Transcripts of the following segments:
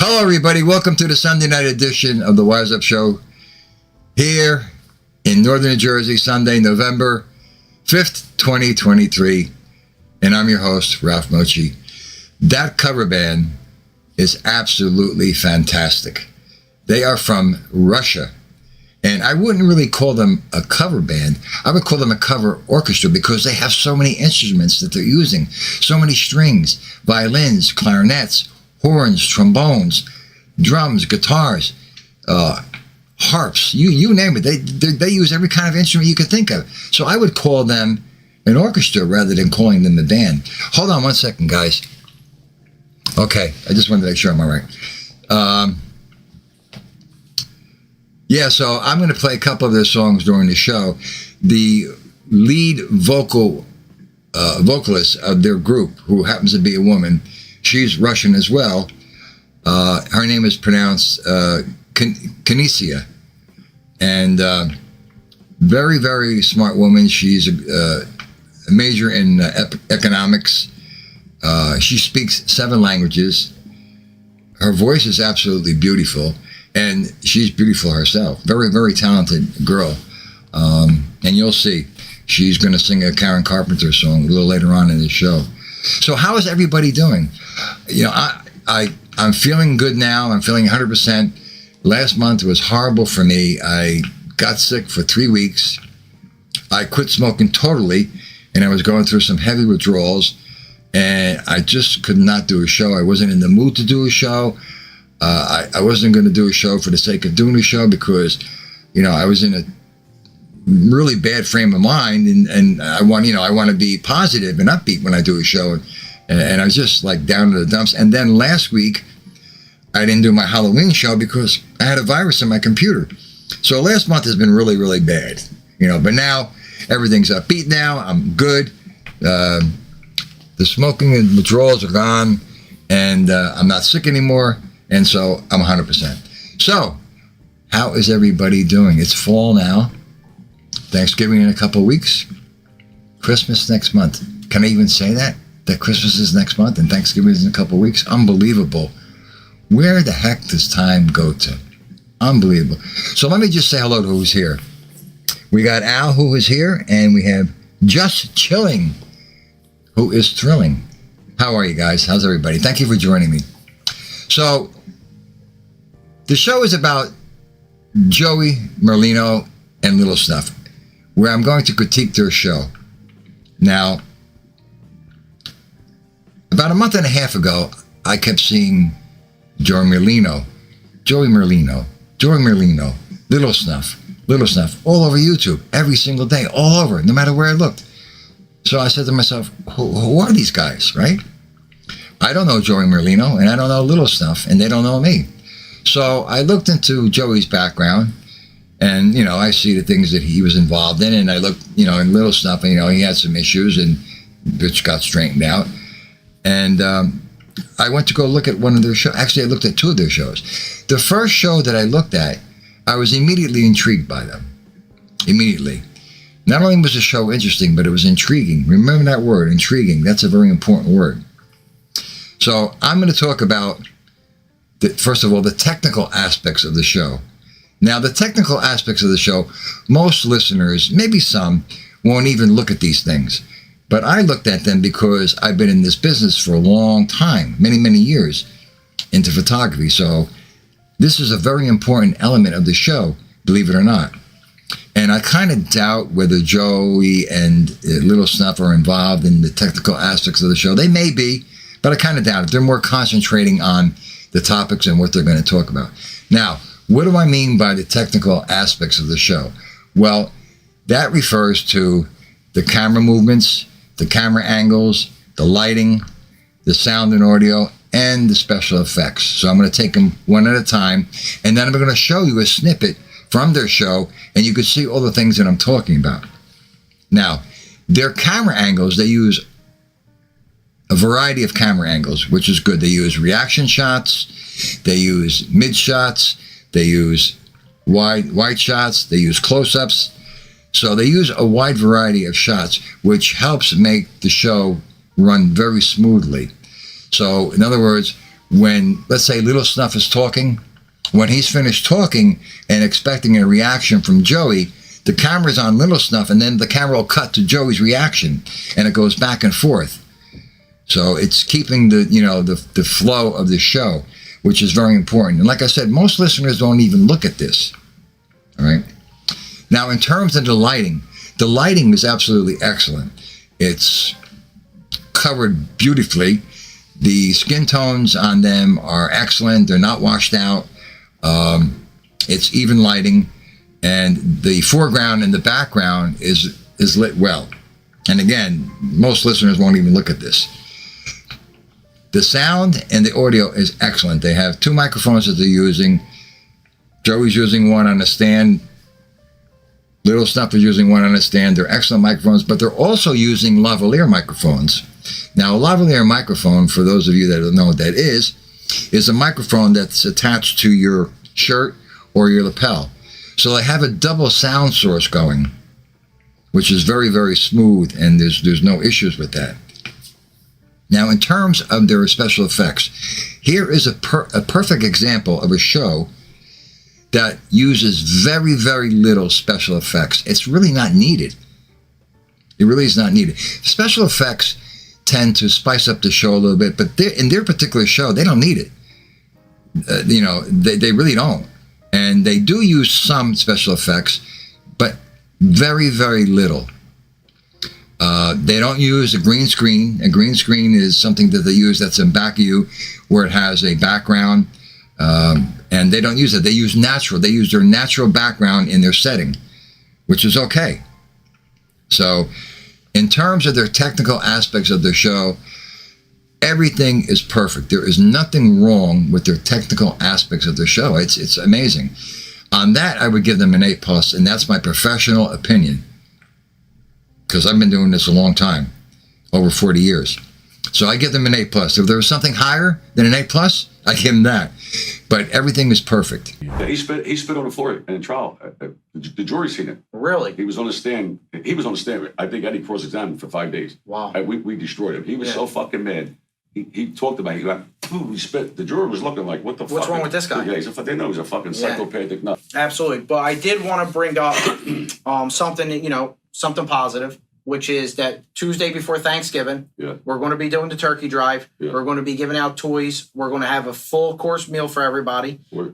Hello, everybody. Welcome to the Sunday night edition of the Wise Up Show here in Northern New Jersey, Sunday, November 5th, 2023. And I'm your host, Ralph Mochi. That cover band is absolutely fantastic. They are from Russia. And I wouldn't really call them a cover band. I would call them a cover orchestra because they have so many instruments that they're using. So many strings, violins, clarinets, horns, trombones, drums, guitars, harps, you name it. They use every kind of instrument you could think of. So I would call them an orchestra rather than calling them a band. Hold on one second, guys. Okay, I just wanted to make sure I'm all right. Yeah, so I'm going to play a couple of their songs during the show. The lead vocalist of their group, who happens to be a woman, she's Russian as well. Her name is pronounced Kinesia. And very, very smart woman. She's a major in economics. She speaks 7 languages. Her voice is absolutely beautiful. And she's beautiful herself. Very, very talented girl. And you'll see. She's going to sing a Karen Carpenter song a little later on in the show. So how is everybody doing? You know, I'm feeling good now. I'm feeling 100%. Last month was horrible for me. I got sick for 3 weeks. I quit smoking totally. And I was going through some heavy withdrawals. And I just could not do a show. I wasn't in the mood to do a show. I wasn't going to do a show for the sake of doing a show because, you know, I was in a really bad frame of mind, and I want to be positive and upbeat when I do a show, and I was just like down to the dumps. And then last week, I didn't do my Halloween show because I had a virus in my computer. So last month has been really, really bad, you know. But now everything's upbeat. Now I'm good. The smoking and withdrawals are gone, and I'm not sick anymore. And so I'm 100%. So how is everybody doing? It's fall now. Thanksgiving in a couple of weeks. Christmas next month. Can I even say that? That Christmas is next month and Thanksgiving is in a couple of weeks? Unbelievable. Where the heck does time go to? Unbelievable. So let me just say hello to who's here. We got Al, who is here, and we have Just Chilling, who is thrilling. How are you guys? How's everybody? Thank you for joining me. So the show is about Joey, Merlino, and Little Snuff, where I'm going to critique their show. Now, about a month and a half ago, I kept seeing Joey Merlino, Little Snuff, all over YouTube, every single day, all over, no matter where I looked. So I said to myself, who are these guys, right? I don't know Joey Merlino, and I don't know Little Snuff, and they don't know me. So I looked into Joey's background, and, you know, I see the things that he was involved in, and I looked, you know, in Little Snuff, and, you know, he had some issues, and which got straightened out. And I went to go look at one of their shows. Actually, I looked at 2 of their shows. The first show that I looked at, I was immediately intrigued by them. Immediately. Not only was the show interesting, but it was intriguing. Remember that word, intriguing. That's a very important word. So I'm going to talk about, first of all, the technical aspects of the show. Now, the technical aspects of the show, most listeners, maybe some, won't even look at these things. But I looked at them because I've been in this business for a long time, many, many years, into photography. So this is a very important element of the show, believe it or not. And I kind of doubt whether Joey and Little Snuff are involved in the technical aspects of the show. They may be. But I kind of doubt it. They're more concentrating on the topics and what they're going to talk about. Now, what do I mean by the technical aspects of the show? Well, that refers to the camera movements, the camera angles, the lighting, the sound and audio, and the special effects. So I'm going to take them one at a time, and then I'm going to show you a snippet from their show, and you can see all the things that I'm talking about. Now, their camera angles, they use a variety of camera angles, which is good. They use reaction shots, they use mid shots, they use wide shots, they use close-ups. So they use a wide variety of shots, which helps make the show run very smoothly. So in other words, when, let's say, Little Snuff is talking, when he's finished talking and expecting a reaction from Joey, the camera's on Little Snuff, and then the camera will cut to Joey's reaction, and it goes back and forth. So it's keeping the flow of the show, which is very important. And like I said, most listeners don't even look at this. All right. Now, in terms of the lighting is absolutely excellent. It's covered beautifully. The skin tones on them are excellent. They're not washed out. It's even lighting, and the foreground and the background is lit well. And again, most listeners won't even look at this. The sound and the audio is excellent. They have 2 microphones that they're using. Joey's using one on a stand. Little Snuff is using one on a stand. They're excellent microphones, but they're also using lavalier microphones. Now, a lavalier microphone, for those of you that don't know what that is a microphone that's attached to your shirt or your lapel. So they have a double sound source going, which is very, very smooth, and there's no issues with that. Now, in terms of their special effects, here is a perfect example of a show that uses very, very little special effects. It's really not needed. It really is not needed. Special effects tend to spice up the show a little bit, but in their particular show, they don't need it. They really don't. And they do use some special effects, but very, very little. They don't use a green screen. A green screen is something that they use that's in back of you, where it has a background, and they don't use it. They use natural. They use their natural background in their setting, which is okay. So, in terms of their technical aspects of the show, everything is perfect. There is nothing wrong with their technical aspects of the show. It's amazing. On that, I would give them an A+, and that's my professional opinion, because I've been doing this a long time, over 40 years. So I give them an A+. If there was something higher than an A+, I give them that. But everything is perfect. Yeah, he spit on the floor in trial. The jury seen it. Really? He was on the stand. I think Eddie cross-examined for 5 days. Wow. We destroyed him. He was so fucking mad. He talked about it. He went, he spit. The jury was looking like, what the fuck? What's wrong with this guy? Yeah, they know he's a fucking psychopathic nut. Absolutely. But I did want to bring up something positive, which is that Tuesday before Thanksgiving, we're going to be doing the turkey drive. Yeah. We're going to be giving out toys. We're going to have a full course meal for everybody. Go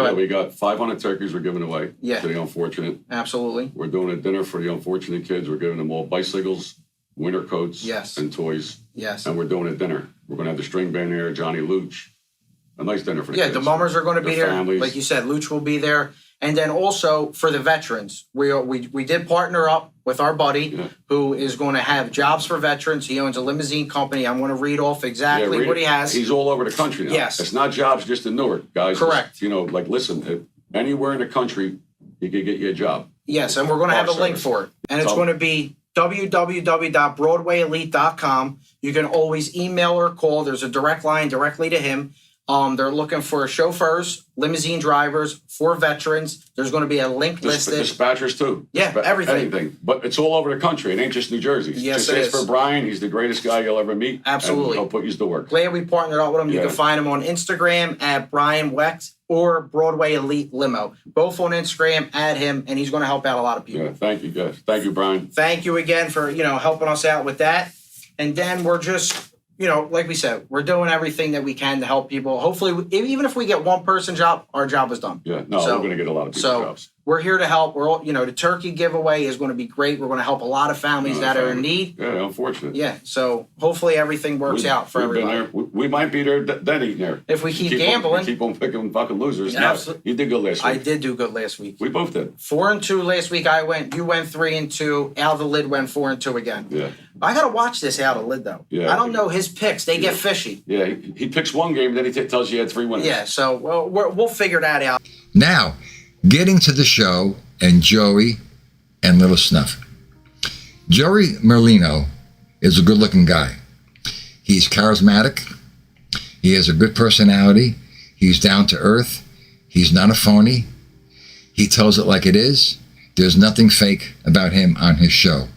ahead. We got 500 turkeys we're giving away to the unfortunate. Absolutely. We're doing a dinner for the unfortunate kids. We're giving them all bicycles, winter coats, and toys. Yes. And we're doing a dinner. We're going to have the string band here, Johnny Luch. A nice dinner for the kids. The mummers are going to be here. Families. Like you said, Luch will be there. And then also for the veterans, we did partner up with our buddy who is going to have jobs for veterans. He owns a limousine company. I'm going to read off exactly what he has. He's all over the country now. Yes. It's not jobs just in Newark, guys. Correct. Listen, anywhere in the country, you can get you a job. Yes, and we're going to have a link for it. And it's going to be www.broadwayelite.com. You can always email or call. There's a direct line directly to him. They're looking for chauffeurs, limousine drivers, for veterans. There's going to be a link listed. Dispatchers too. Yeah, everything. Anything. But it's all over the country. It ain't just New Jersey. Yes, just ask for Brian. He's the greatest guy you'll ever meet. Absolutely. And he'll put you to work. Glad we partnered up with him. You can find him on Instagram at Brian Wex or Broadway Elite Limo. Both on Instagram, add him, and he's going to help out a lot of people. Yeah, thank you, guys. Thank you, Brian. Thank you again for, helping us out with that. And then we're just... like we said, we're doing everything that we can to help people. Hopefully, even if we get one person job, our job is done. Yeah, we're going to get a lot of people jobs. We're here to help. The turkey giveaway is going to be great. We're going to help a lot of families that are in need. Yeah, unfortunate. Yeah, so hopefully everything works out for everybody. We might be there then eating there. If we keep gambling. Keep on picking fucking losers. Absolutely. You did good last week. I did do good last week. We both did. 4-2 last week. You went 3-2. Out of the lid went 4-2 again. Yeah. I got to watch this out of the lid, though. Yeah. I don't know his picks. They get fishy. Yeah, he picks one game, then he tells you he had 3 winners. Yeah, so we'll figure that out. Now, getting to the show and Joey and Little Snuff. Joey Merlino is a good-looking guy. He's charismatic. He has a good personality. He's down to earth. He's not a phony. He tells it like it is. There's nothing fake about him on his show.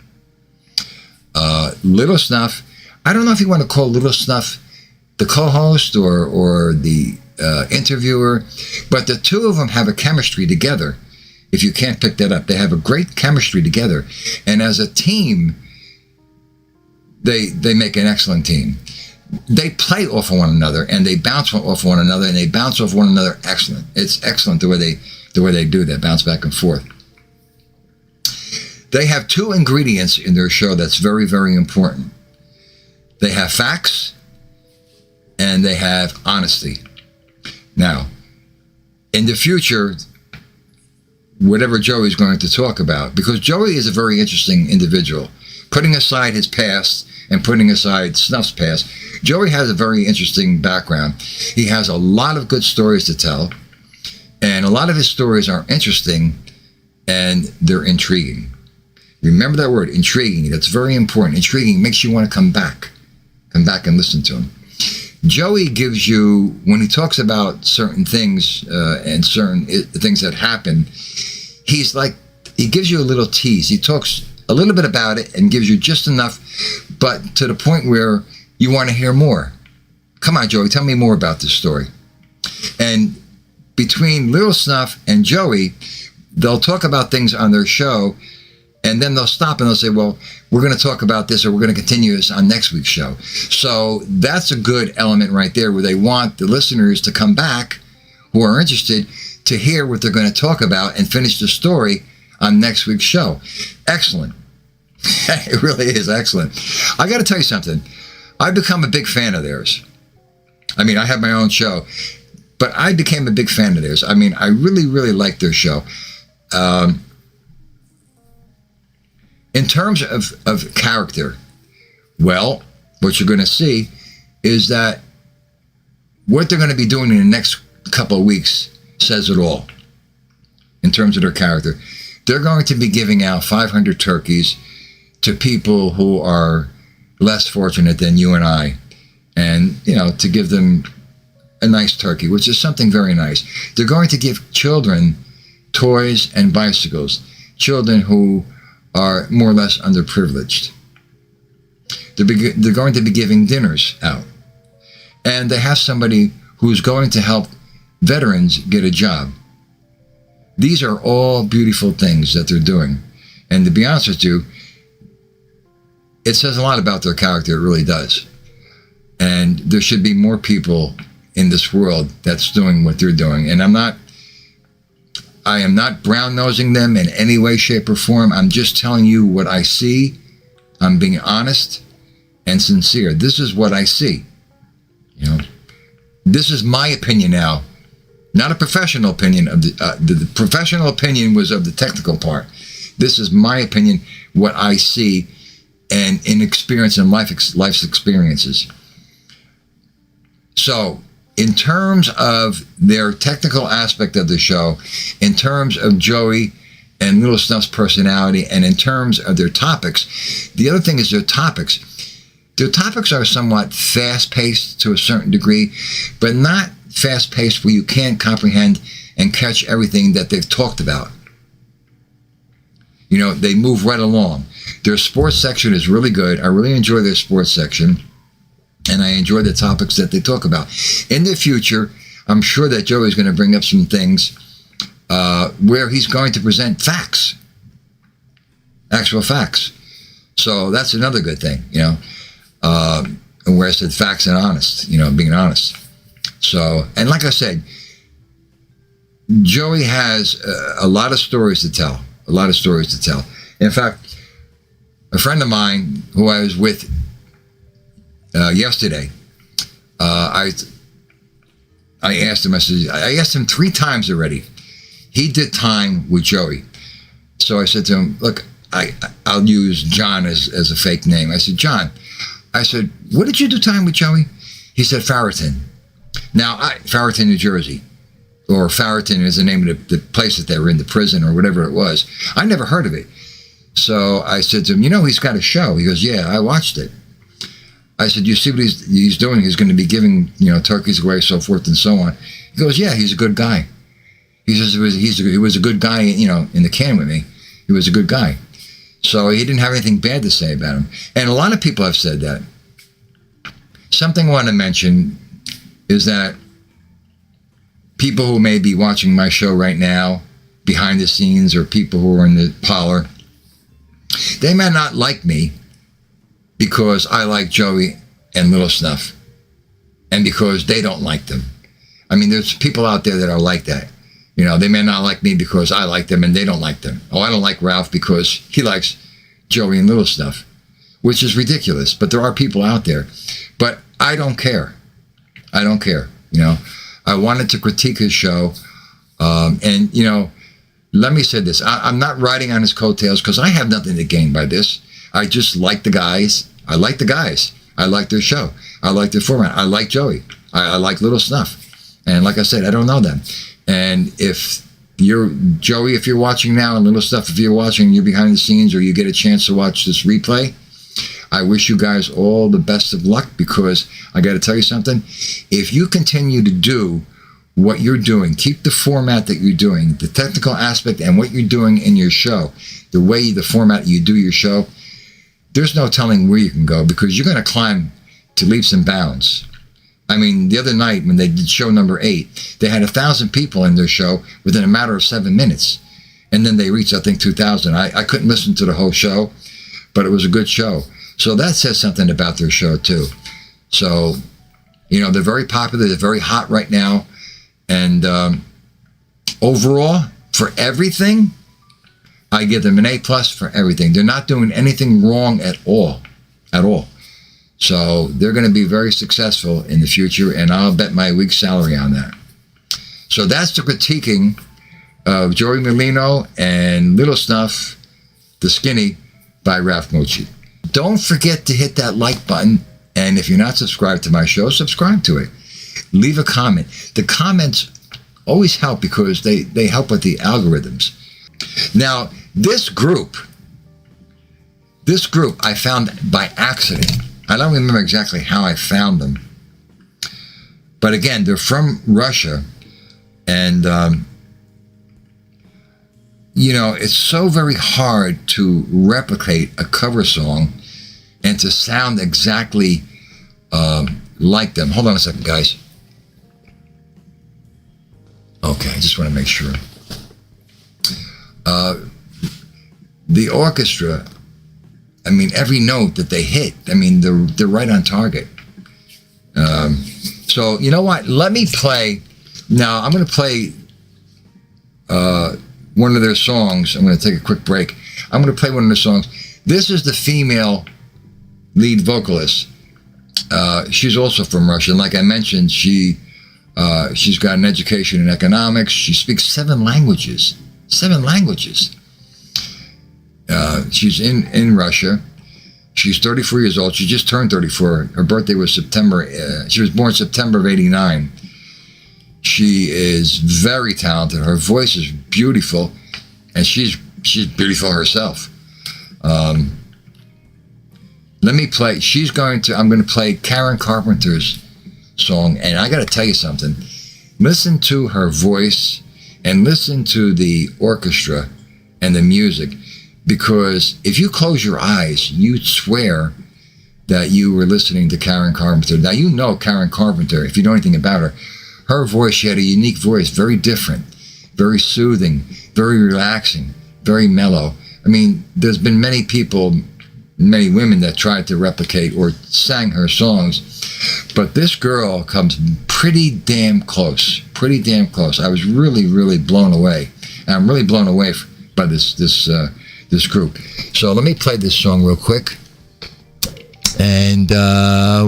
Little Snuff, I don't know if you want to call Little Snuff the co-host or the interviewer, but the two of them have a chemistry together. If you can't pick that up, they have a great chemistry together, and as a team, they make an excellent team. They play off of one another, and they bounce off one another, and they bounce off one another. Excellent. It's excellent the way they do that, bounce back and forth. They have two ingredients in their show that's very, very important. They have facts, and they have honesty. Now, in the future, whatever Joey's going to talk about, because Joey is a very interesting individual, putting aside his past and putting aside Snuff's past, Joey has a very interesting background. He has a lot of good stories to tell, and a lot of his stories are interesting and they're intriguing. Remember that word, intriguing. That's very important. Intriguing makes you want to come back and listen to him. Joey gives you, when he talks about certain things and certain things that happen, he gives you a little tease. He talks a little bit about it and gives you just enough, but to the point where you want to hear more. Come on, Joey, tell me more about this story. And between Little Snuff and Joey, they'll talk about things on their show, and then they'll stop and they'll say, well, we're going to talk about this, or we're going to continue this on next week's show. So that's a good element right there, where they want the listeners to come back who are interested to hear what they're going to talk about and finish the story on next week's show. Excellent. It really is excellent. I got to tell you something. I've become a big fan of theirs. I mean, I have my own show, but I became a big fan of theirs. I mean, I really, really like their show. In terms of character, well, what you're going to see is that what they're going to be doing in the next couple of weeks says it all in terms of their character. They're going to be giving out 500 turkeys to people who are less fortunate than you and I, and, you know, to give them a nice turkey, which is something very nice. They're going to give children toys and bicycles, children who are more or less underprivileged. They're going to be giving dinners out. And they have somebody who's going to help veterans get a job. These are all beautiful things that they're doing. And to be honest with you, it says a lot about their character, it really does. And there should be more people in this world that's doing what they're doing. And I am not brown-nosing them in any way, shape, or form. I'm just telling you what I see. I'm being honest and sincere. This is what I see. You know, this is my opinion now, not a professional opinion. The professional opinion was of the technical part. This is my opinion, what I see, and in experience and life's experiences. So, in terms of their technical aspect of the show, in terms of Joey and Little Snuff's personality, and in terms of their topics, the other thing is their topics. Their topics are somewhat fast-paced to a certain degree, but not fast-paced where you can't comprehend and catch everything that they've talked about. You know, they move right along. Their sports section is really good. I really enjoy their sports section. And I enjoy the topics that they talk about. In the future, I'm sure that Joey's going to bring up some things where he's going to present facts, actual facts. So that's another good thing, you know, where I said facts and honest, you know, being honest. So, and like I said, Joey has a lot of stories to tell, In fact, a friend of mine who I was with yesterday, I asked him, I asked him 3 times already. He did time with Joey. So I said to him, look, I'll use John as a fake name. I said, John, what did you do time with Joey? He said, Farrington. Now, Farrington, New Jersey, or Farrington is the name of the place that they were in, the prison or whatever it was. I never heard of it. So I said to him, you know, he's got a show. He goes, yeah, I watched it. I said, you see what he's doing? He's going to be giving, you know, turkeys away, so forth and so on. He goes, yeah, he's a good guy. He says he was a good guy, you know, in the can with me. He was a good guy. So he didn't have anything bad to say about him. And a lot of people have said that. Something I want to mention is that people who may be watching my show right now, behind the scenes, or people who are in the parlor, they may not like me because I like Joey and Little Snuff, and because they don't like them. I mean, there's people out there that are like that. You know, they may not like me because I like them and they don't like them. Oh, I don't like Ralph because he likes Joey and Little Snuff, which is ridiculous. But there are people out there. But I don't care. I don't care. You know, I wanted to critique his show. And, you know, let me say this. I'm not riding on his coattails because I have nothing to gain by this. I just like the guys. I like the guys. I like their show. I like their format. I like Joey. I like Little Snuff. And like I said, I don't know them. And if you're Joey, if you're watching now, and Little Snuff, if you're watching, you're behind the scenes, or you get a chance to watch this replay, I wish you guys all the best of luck, because I got to tell you something. If you continue to do what you're doing, keep the format that you're doing, the technical aspect and what you're doing in your show, the way, the format you do your show, there's no telling where you can go, because you're going to climb to leaps and bounds. I mean, the other night when they did show number 8, they had 1,000 people in their show within a matter of 7 minutes. And then they reached, I think, 2,000. I couldn't listen to the whole show, but it was a good show. So that says something about their show, too. So, you know, they're very popular. They're very hot right now. And overall, for everything, I give them an A+ for everything. They're not doing anything wrong at all. At all. So they're going to be very successful in the future, and I'll bet my week's salary on that. So that's the critiquing of Joey Merlino and Little Snuff, The Skinny, by Ralph Mochi. Don't forget to hit that like button, and if you're not subscribed to my show, subscribe to it. Leave a comment. The comments always help because they help with the algorithms. Now, this group I found by accident. I don't remember exactly how I found them. But again, they're from Russia. And, you know, it's so very hard to replicate a cover song and to sound exactly like them. Hold on a second, guys. Okay, I just want to make sure. The orchestra, I mean, every note that they hit, I mean, they're right on target. So, you know what? Let me play. Now, I'm going to play one of their songs. I'm going to take a quick break. I'm going to play one of their songs. This is the female lead vocalist. She's also from Russia. And like I mentioned, she's got an education in economics. She speaks 7 languages. 7 languages. She's in Russia. She's 34 years old. She just turned 34. Her birthday was September. She was born September of '89. She is very talented. Her voice is beautiful, and she's beautiful herself. Let me play. I'm going to play Karen Carpenter's song, and I got to tell you something. Listen to her voice, and listen to the orchestra and the music. Because if you close your eyes, you'd swear that you were listening to Karen Carpenter. Now, you know Karen Carpenter, if you know anything about her. Her voice, she had a unique voice, very different, very soothing, very relaxing, very mellow. I mean, there's been many people, many women that tried to replicate or sang her songs. But this girl comes pretty damn close, pretty damn close. I was really, really blown away. And I'm really blown away by this group. So let me play this song real quick. And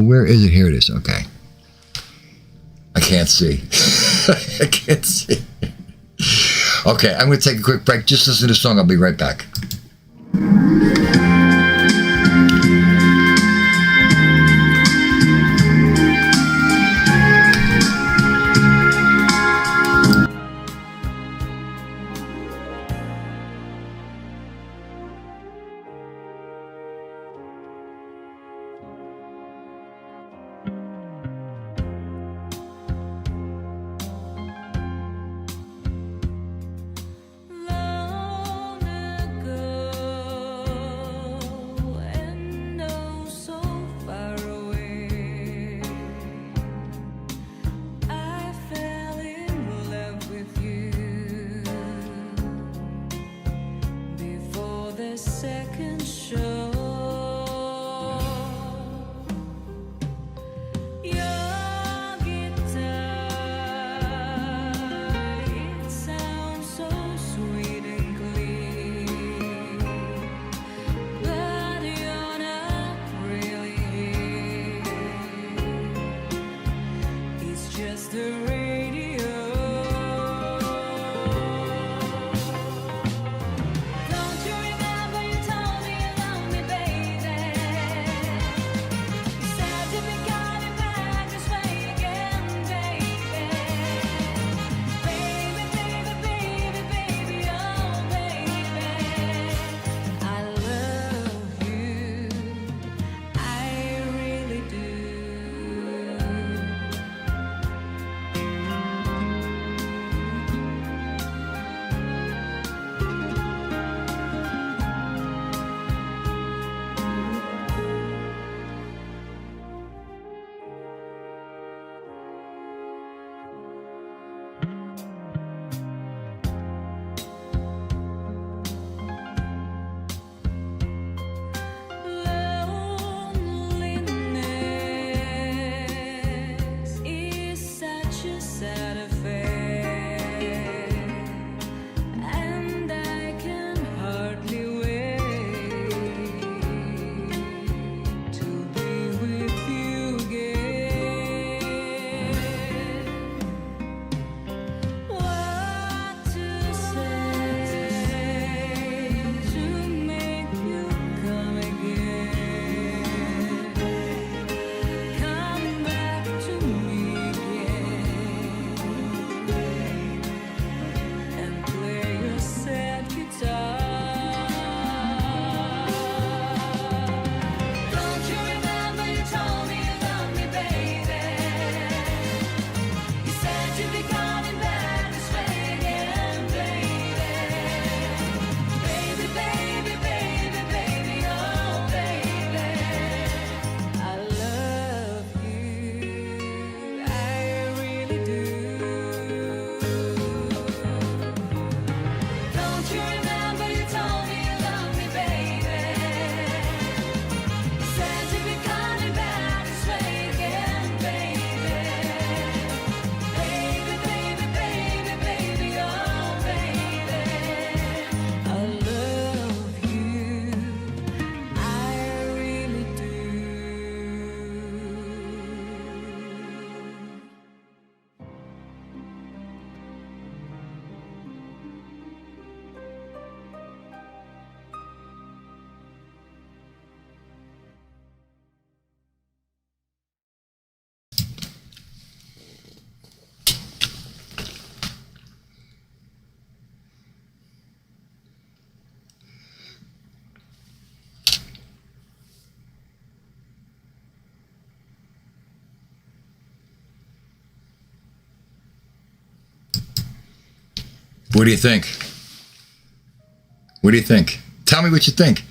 where is it? Here it is. Okay. I can't see. I can't see. Okay, I'm going to take a quick break. Just listen to the song. I'll be right back. Long ago as the radio. Don't you remember you told me you love me, baby? You said you'd be coming back this way again, baby. Baby, baby, baby, baby, oh baby, I love you, I really do. Loneliness is such a sad affair, and I can hardly wait to be with you again. What to say to make you come again? Come back to me again and play your sad guitar. Don't you remember you told me you love me, baby? You said you'd be coming back this way again, baby. Baby, baby, baby, baby, oh baby, I love you, I really do. Don't you remember you told me you love me, baby? You said you'd be coming back this way again, baby. Baby, baby, baby, baby, oh baby, I love you, I really do. What do you think? What do you think? Tell me what you think.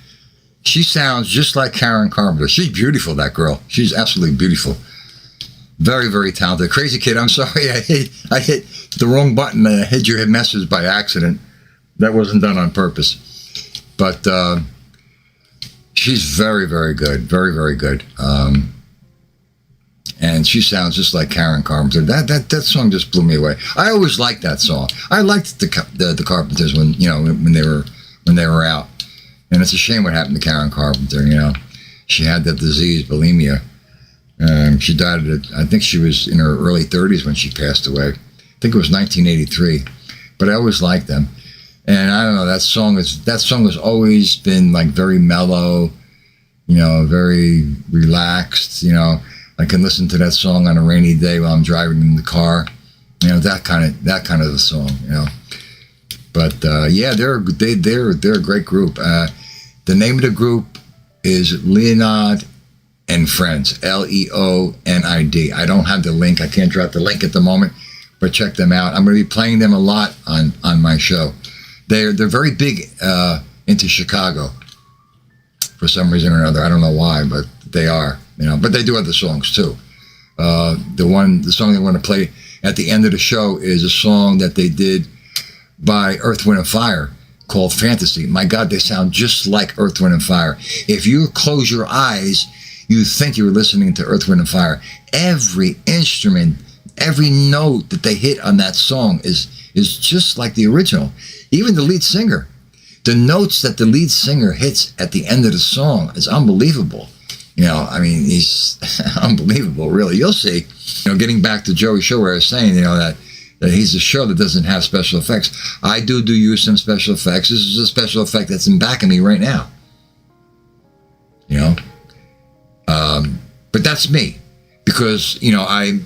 She sounds just like Karen Carpenter. She's beautiful, that girl. She's absolutely beautiful. Very, very talented. Crazy kid, I'm sorry. I hit the wrong button. I hit your message by accident. That wasn't done on purpose. But she's very, very good. Very, very good. And she sounds just like Karen Carpenter. That song just blew me away. I always liked that song. I liked the Carpenters when they were out. And it's a shame what happened to Karen Carpenter. She had that disease, bulimia. She died I think she was in her early 30s when she passed away. I think it was 1983. But I always liked them. And I don't know, that song has always been like very mellow, very relaxed, I can listen to that song on a rainy day while I'm driving in the car, that kind of a song, But yeah, they're a great group. The name of the group is Leonid and Friends, Leonid. I don't have the link. I can't drop the link at the moment, but check them out. I'm going to be playing them a lot on my show. They're very big into Chicago for some reason or another. I don't know why, but they are. But they do other songs too. The song they want to play at the end of the show is a song that they did by Earth, Wind & Fire called Fantasy. My God, they sound just like Earth, Wind & Fire. If you close your eyes, you think you're listening to Earth, Wind & Fire. Every instrument, every note that they hit on that song is just like the original. Even the lead singer. The notes that the lead singer hits at the end of the song is unbelievable. I mean, he's unbelievable, really. You'll see. Getting back to Joey's show where I was saying, that he's a show that doesn't have special effects. I do use some special effects. This is a special effect that's in back of me right now. But that's me, because I've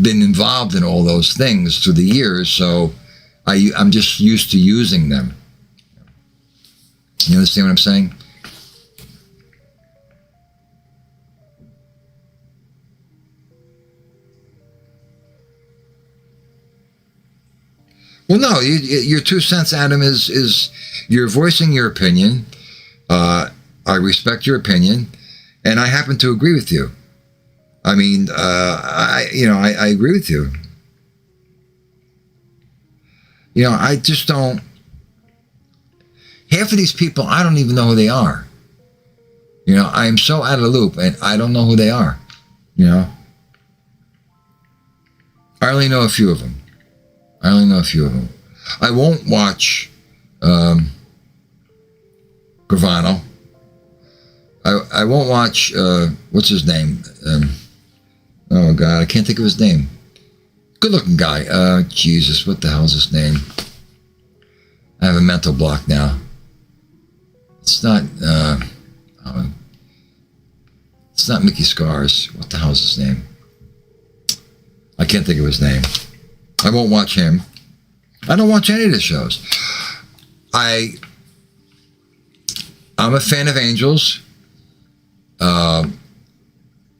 been involved in all those things through the years, so I'm just used to using them. You understand what I'm saying? Well, no, your 2 cents, Adam, is you're voicing your opinion. I respect your opinion, and I happen to agree with you. I mean, I agree with you. I just don't. Half of these people, I don't even know who they are. I am so out of the loop, and I don't know who they are. I only know a few of them. I won't watch Gravano. I won't watch, what's his name? Oh, God, I can't think of his name. Good-looking guy. Jesus, what the hell's his name? I have a mental block now. It's not Mickey Scars. What the hell's his name? I can't think of his name. I won't watch him. I don't watch any of the shows. I'm a fan of Angels. I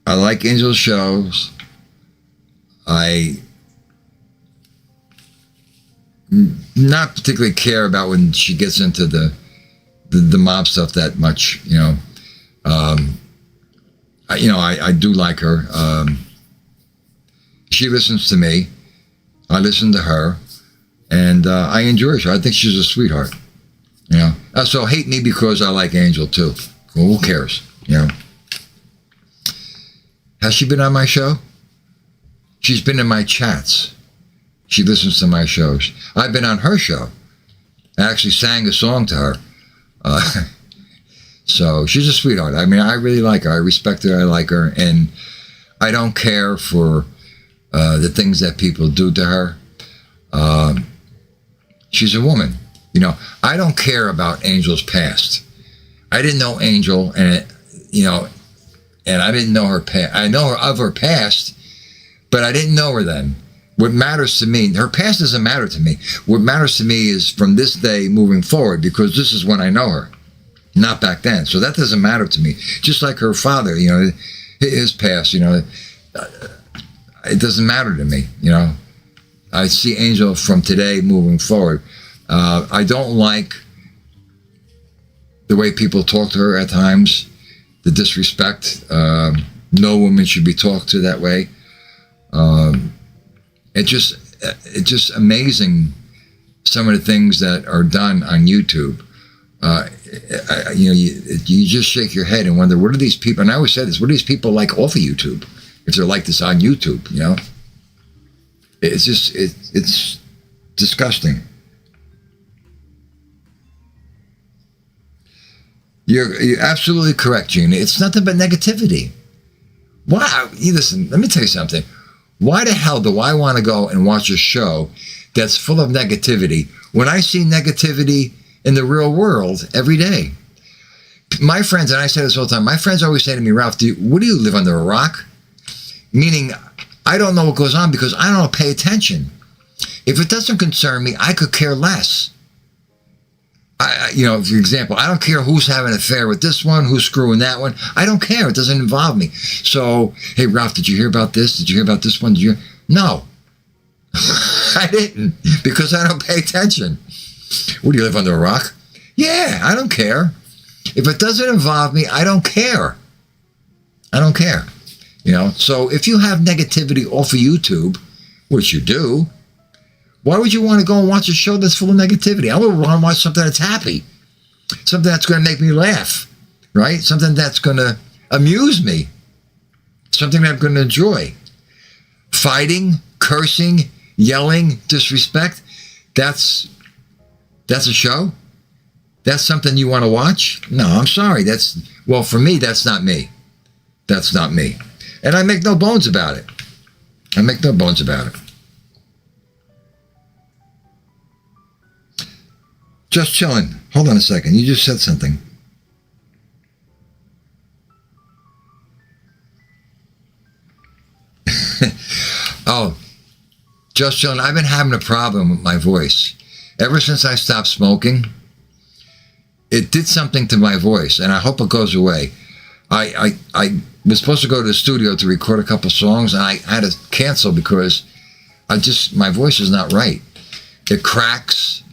like Angels shows. I not particularly care about when she gets into the mob stuff that much. I do like her. She listens to me. I listen to her, and I enjoy her. I think she's a sweetheart. So hate me because I like Angel too. Well, who cares? Has she been on my show? She's been in my chats. She listens to my shows. I've been on her show. I actually sang a song to her. So she's a sweetheart. I mean, I really like her. I respect her. I like her, and I don't care for the things that people do to her. She's a woman. I don't care about Angel's past. I didn't know Angel, and I didn't know her past. I know her of her past, but I didn't know her then. What matters to me, her past doesn't matter to me. What matters to me is from this day moving forward, because this is when I know her, not back then. So that doesn't matter to me. Just like her father, his past, it doesn't matter to me. I see Angel from today moving forward. I don't like the way people talk to her at times, the disrespect. No woman should be talked to that way. It's just amazing some of the things that are done on YouTube. You just shake your head and wonder, what are these people? And I always say this: what do these people like off of YouTube? If they're like this on YouTube, it's just it's disgusting. You're absolutely correct, Gina. It's nothing but negativity. Wow, listen. Let me tell you something. Why the hell do I want to go and watch a show that's full of negativity when I see negativity in the real world every day? My friends, and I say this all the time, my friends always say to me, Ralph, what do you live under a rock? Meaning, I don't know what goes on because I don't pay attention. If it doesn't concern me, I could care less. For example, I don't care who's having an affair with this one, who's screwing that one. I don't care. It doesn't involve me. So, hey, Ralph, did you hear about this? Did you hear about this one? No. I didn't, because I don't pay attention. What, do you live under a rock? Yeah, I don't care. If it doesn't involve me, I don't care. I don't care. So if you have negativity off of YouTube, which you do, why would you want to go and watch a show that's full of negativity? I would want to watch something that's happy, something that's going to make me laugh, right? Something that's going to amuse me, something that I'm going to enjoy. Fighting, cursing, yelling, disrespect, that's a show? That's something you want to watch? No, I'm sorry. For me, that's not me. That's not me. And I make no bones about it. I make no bones about it. Just chilling. Hold on a second. You just said something. Oh, just chilling. I've been having a problem with my voice. Ever since I stopped smoking, it did something to my voice, and I hope it goes away. I was supposed to go to the studio to record a couple songs, and I had to cancel because my voice is not right. It cracks.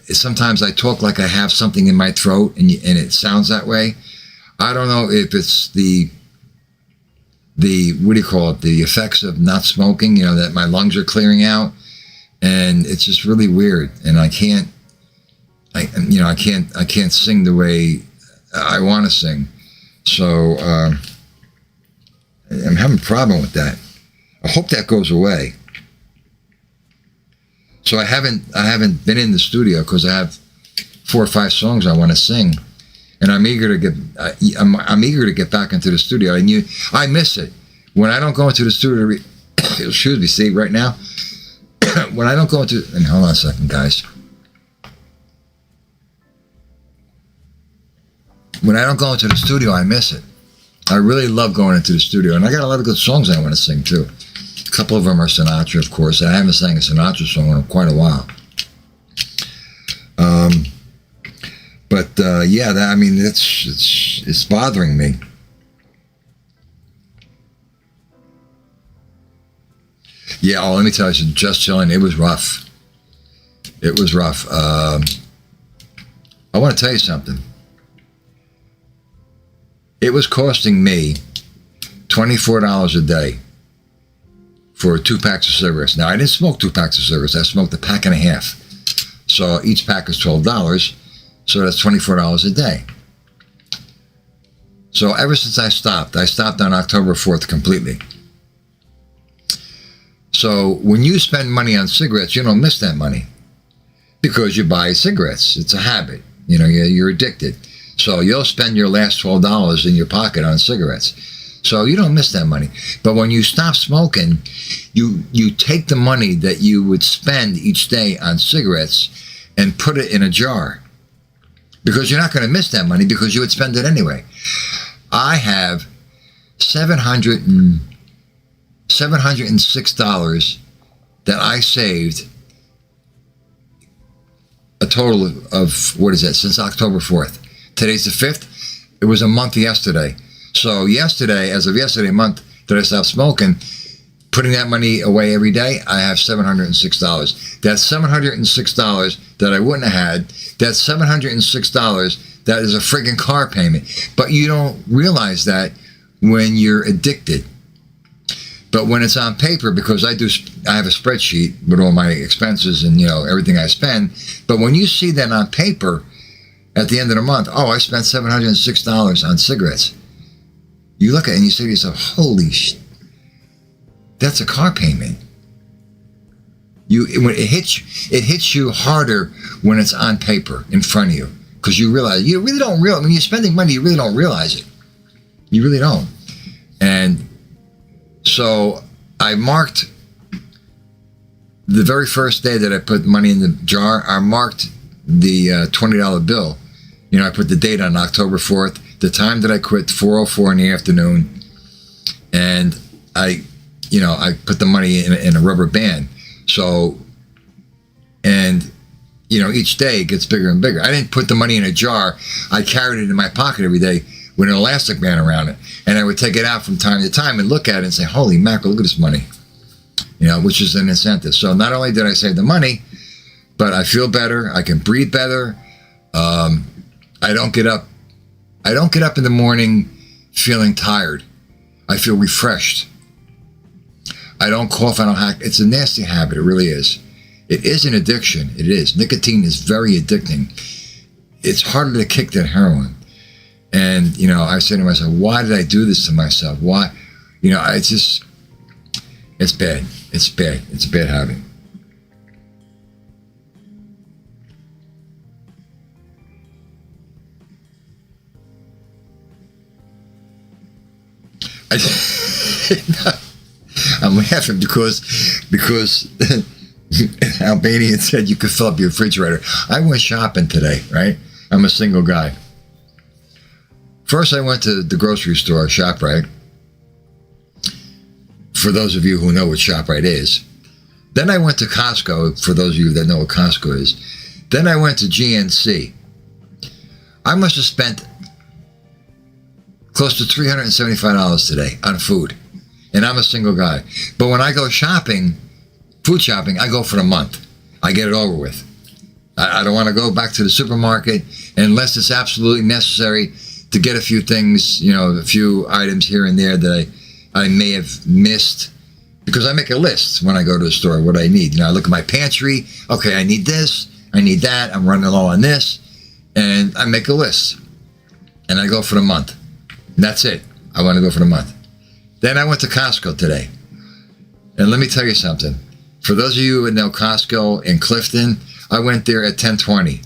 Sometimes I talk like I have something in my throat, and it sounds that way. I don't know if it's the what do you call it? The effects of not smoking. That my lungs are clearing out, and it's just really weird. And I can't sing the way I want to sing. So I'm having a problem with that. I hope that goes away. So I haven't been in the studio because I have 4 or 5 songs I want to sing, and I'm eager to get back into the studio. And I miss it when I don't go into the studio. Excuse me. See right now, when I don't go into, and hold on a second, guys. When I don't go into the studio, I miss it. I really love going into the studio, and I got a lot of good songs I want to sing too. A couple of them are Sinatra, of course. I haven't sang a Sinatra song in quite a while. It's bothering me. Yeah, let me tell you, just chilling. It was rough. It was rough. I want to tell you something. It was costing me $24 a day for 2 packs of cigarettes. Now, I didn't smoke 2 packs of cigarettes. I smoked a pack and a half. So each pack is $12. So that's $24 a day. So ever since I stopped on October 4th completely. So when you spend money on cigarettes, you don't miss that money because you buy cigarettes. It's a habit. You're addicted. So you'll spend your last $12 in your pocket on cigarettes. So you don't miss that money. But when you stop smoking, you take the money that you would spend each day on cigarettes and put it in a jar. Because you're not going to miss that money because you would spend it anyway. I have $706 that I saved, a total of what is that, since October 4th. Today's the 5th. It was a month yesterday. So yesterday, as of yesterday, month that I stopped smoking, putting that money away every day, I have $706. That's $706 that I wouldn't have had. That's $706 that is a friggin' car payment. But you don't realize that when you're addicted. But when it's on paper, because I have a spreadsheet with all my expenses and everything I spend. But when you see that on paper at the end of the month, I spent $706 on cigarettes. You look at it and you say to yourself, holy shit, that's a car payment. It hits you harder when it's on paper in front of you, because you really don't realize, when you're spending money, you really don't realize it. You really don't. And so I marked the very first day that I put money in the jar, I marked the $20 bill. I put the date on October 4th, the time that I quit, 4:04 in the afternoon, and I put the money in a rubber band. So, and each day it gets bigger and bigger. I didn't put the money in a jar. I carried it in my pocket every day with an elastic band around it, and I would take it out from time to time and look at it and say, holy mackerel, look at this money, which is an incentive. So not only did I save the money, but I feel better. I can breathe better. I don't get up in the morning feeling tired. I feel refreshed. I don't cough. I don't hack. It's a nasty habit. It really is. It is an addiction. It is. Nicotine is very addicting. It's harder to kick than heroin. And, I say to myself, why did I do this to myself? Why? It's bad. It's bad. It's a bad habit. I'm laughing because Albanian said you could fill up your refrigerator. I went shopping today, right? I'm a single guy. First, I went to the grocery store, ShopRite. For those of you who know what ShopRite is. Then I went to Costco, for those of you that know what Costco is. Then I went to GNC. I must have spent close to $375 today on food. And I'm a single guy. But when I go shopping, food shopping, I go for the month. I get it over with. I don't want to go back to the supermarket unless it's absolutely necessary to get a few things, a few items here and there that I may have missed. Because I make a list when I go to the store, what I need. I look at my pantry. Okay, I need this. I need that. I'm running low on this. And I make a list. And I go for the month. And that's it. I want to go for the month. Then I went to Costco today. And let me tell you something. For those of you who know Costco in Clifton, I went there at 10:20.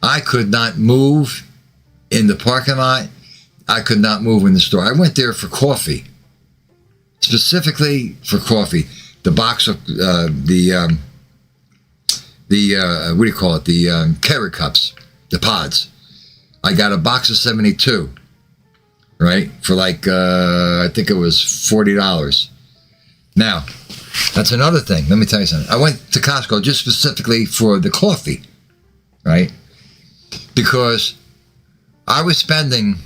I could not move in the parking lot. I could not move in the store. I went there for coffee. Specifically for coffee. The box of, what do you call it? The carrot cups. The pods. I got a box of 72. Right? For like, I think it was $40. Now, that's another thing. Let me tell you something. I went to Costco just specifically for the coffee. Right? Because I was spending,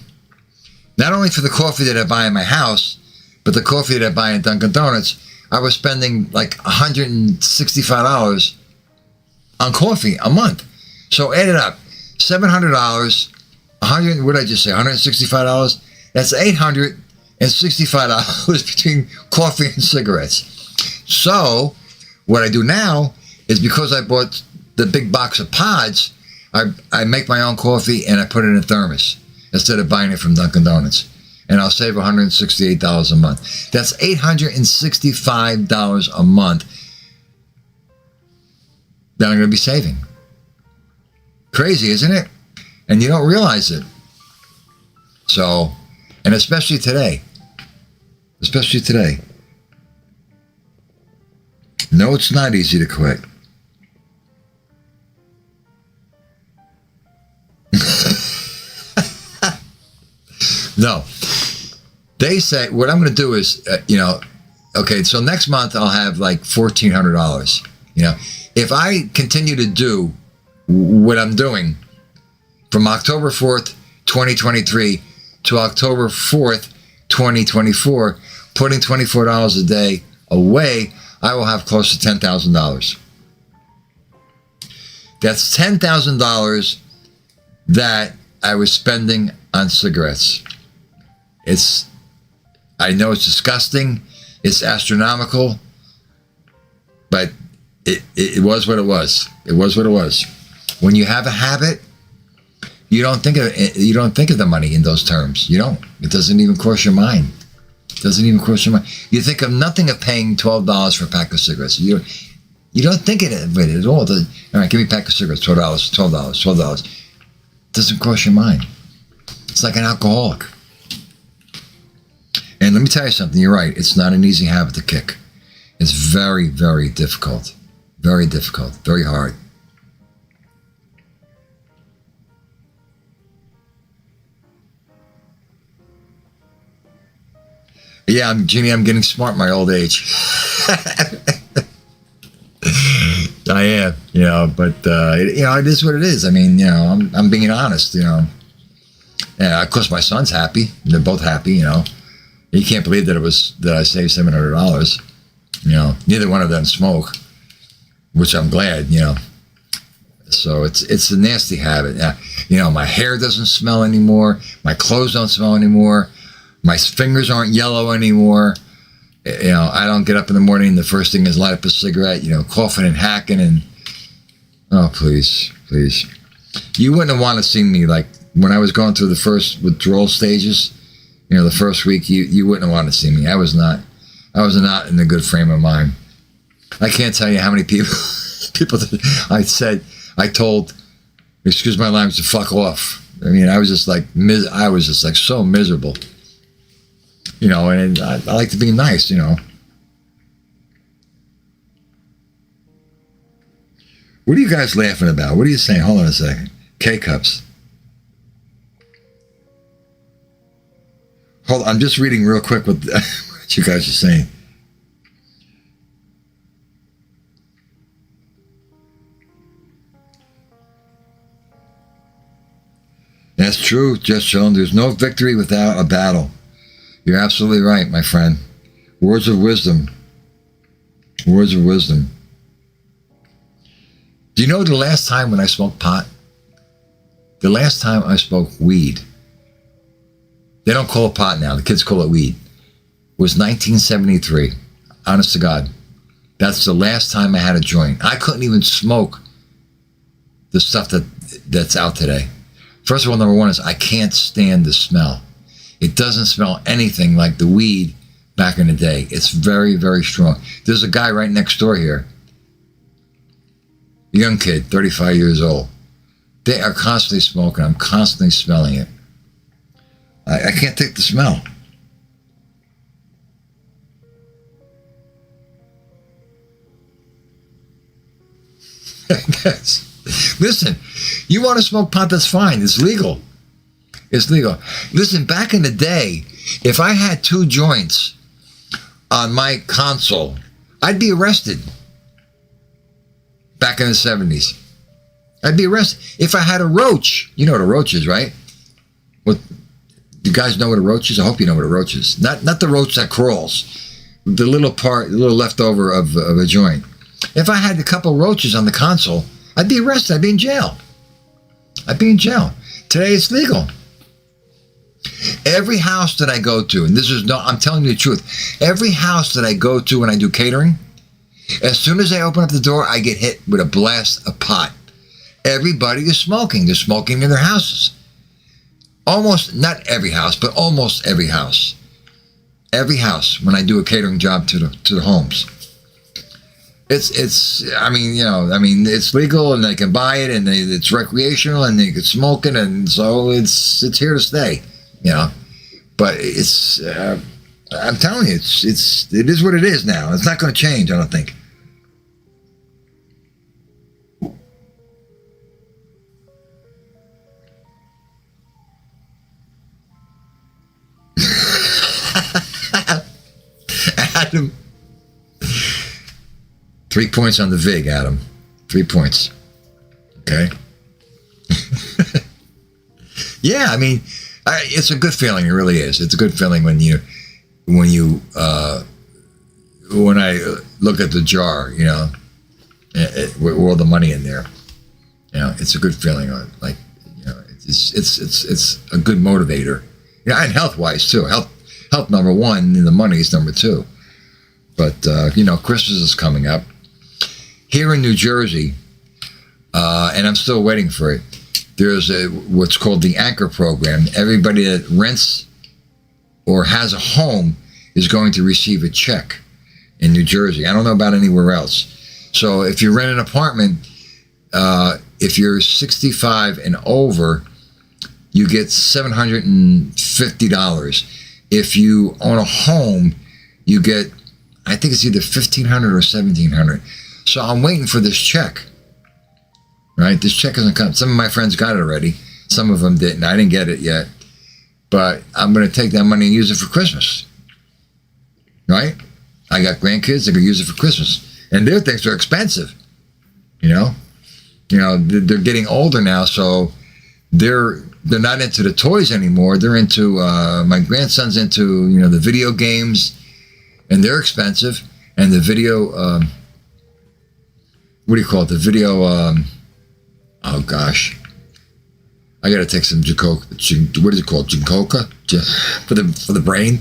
not only for the coffee that I buy in my house, but the coffee that I buy in Dunkin' Donuts, I was spending like $165 on coffee a month. So add it up. $700, what did I just say? $165? That's $865 between coffee and cigarettes. So what I do now is because I bought the big box of pods, I make my own coffee and I put it in a thermos instead of buying it from Dunkin' Donuts. And I'll save $168 a month. That's $865 a month that I'm going to be saving. Crazy, isn't it? And you don't realize it. So, and especially today. Especially today. No, it's not easy to quit. No. They say, what I'm going to do is, okay, so next month I'll have like $1,400. If I continue to do what I'm doing from October 4th, 2023 to October 4th, 2024, putting $24 a day away, I will have close to $10,000. That's $10,000 that I was spending on cigarettes. I know it's disgusting, it's astronomical, but it was what it was. It was what it was. When you have a habit, you don't think of the money in those terms. You don't. It doesn't even cross your mind. It doesn't even cross your mind. You think of nothing of paying $12 for a pack of cigarettes. You don't think of it at all. All right, give me a pack of cigarettes, $12. It doesn't cross your mind. It's like an alcoholic. And let me tell you something, you're right, it's not an easy habit to kick. It's very, very difficult. Very difficult, very hard. Yeah, Jeannie, I'm getting smart in my old age. I am, but it is what it is. I mean, I'm being honest, Yeah, of course my son's happy. They're both happy, He can't believe that I saved $700. Neither one of them smoke, which I'm glad, So it's a nasty habit. My hair doesn't smell anymore. My clothes don't smell anymore. My fingers aren't yellow anymore. I don't get up in the morning and the first thing is light up a cigarette, coughing and hacking and, oh, please. You wouldn't want to see me like when I was going through the first withdrawal stages. The first week, you wouldn't want to see me. I was not in a good frame of mind. I can't tell you how many people that I told, excuse my language, to fuck off. I mean, I was just like so miserable. You know, and I like to be nice, you know. What are you guys laughing about? What are you saying? Hold on a second. K-cups. Hold on, I'm just reading real quick what you guys are saying. That's true, Just Joan. There's no victory without a battle. You're absolutely right, my friend. Words of wisdom. Words of wisdom. Do you know the last time when I smoked pot? The last time I smoked weed. They don't call it pot now. The kids call it weed. It was 1973. Honest to God. That's the last time I had a joint. I couldn't even smoke the stuff that's out today. First of all, number one is I can't stand the smell. It doesn't smell anything like the weed back in the day. It's very, very strong. There's a guy right next door here. A young kid, 35 years old. They are constantly smoking. I'm constantly smelling it. I can't take the smell. Listen, you want to smoke pot, that's fine. It's legal. It's legal. Listen, back in the day, if I had 2 joints on my console, I'd be arrested. Back in the 70s. I'd be arrested. If I had a roach, you know what a roach is, right? What, you guys know what a roach is? I hope you know what a roach is. Not the roach that crawls. The little leftover of a joint. If I had a couple roaches on the console, I'd be arrested. I'd be in jail. I'd be in jail. Today it's legal. Every house that I go to, and this is no, I'm telling you the truth. Every house that I go to when I do catering, as soon as I open up the door, I get hit with a blast of pot. Everybody is smoking. They're smoking in their houses. Almost, not every house, but almost every house. Every house when I do a catering job to the homes. It's it's legal and they can buy it and it's recreational and they can smoke it and so it's here to stay, you know. But it's I'm telling you, it is what it is now. It's not going to change, I don't think. Adam. 3 points on the VIG, Adam. 3 points. Okay. Yeah, I mean, it's a good feeling. It really is. It's a good feeling when I look at the jar, you know, with all the money in there. You know, it's a good feeling. Like, you know, it's a good motivator. You know, and health-wise too. Health number one, and the money is number two. But you know, Christmas is coming up. Here in New Jersey, and I'm still waiting for it, there's what's called the Anchor Program. Everybody that rents or has a home is going to receive a check in New Jersey. I don't know about anywhere else. So if you rent an apartment, if you're 65 and over, you get $750. If you own a home, you get, I think it's either $1,500 or $1,700. So I'm waiting for this check, right? This check hasn't come. Some of my friends got it already. Some of them didn't. I didn't get it yet. But I'm going to take that money and use it for Christmas, right? I got grandkids. They're going to use it for Christmas. And their things are expensive, you know? You know, they're getting older now, so they're not into the toys anymore. They're into, my grandson's into, you know, the video games, and they're expensive. And the video, what do you call it? The video, oh gosh. I got to take some what is it called? Jinkoka? For the brain.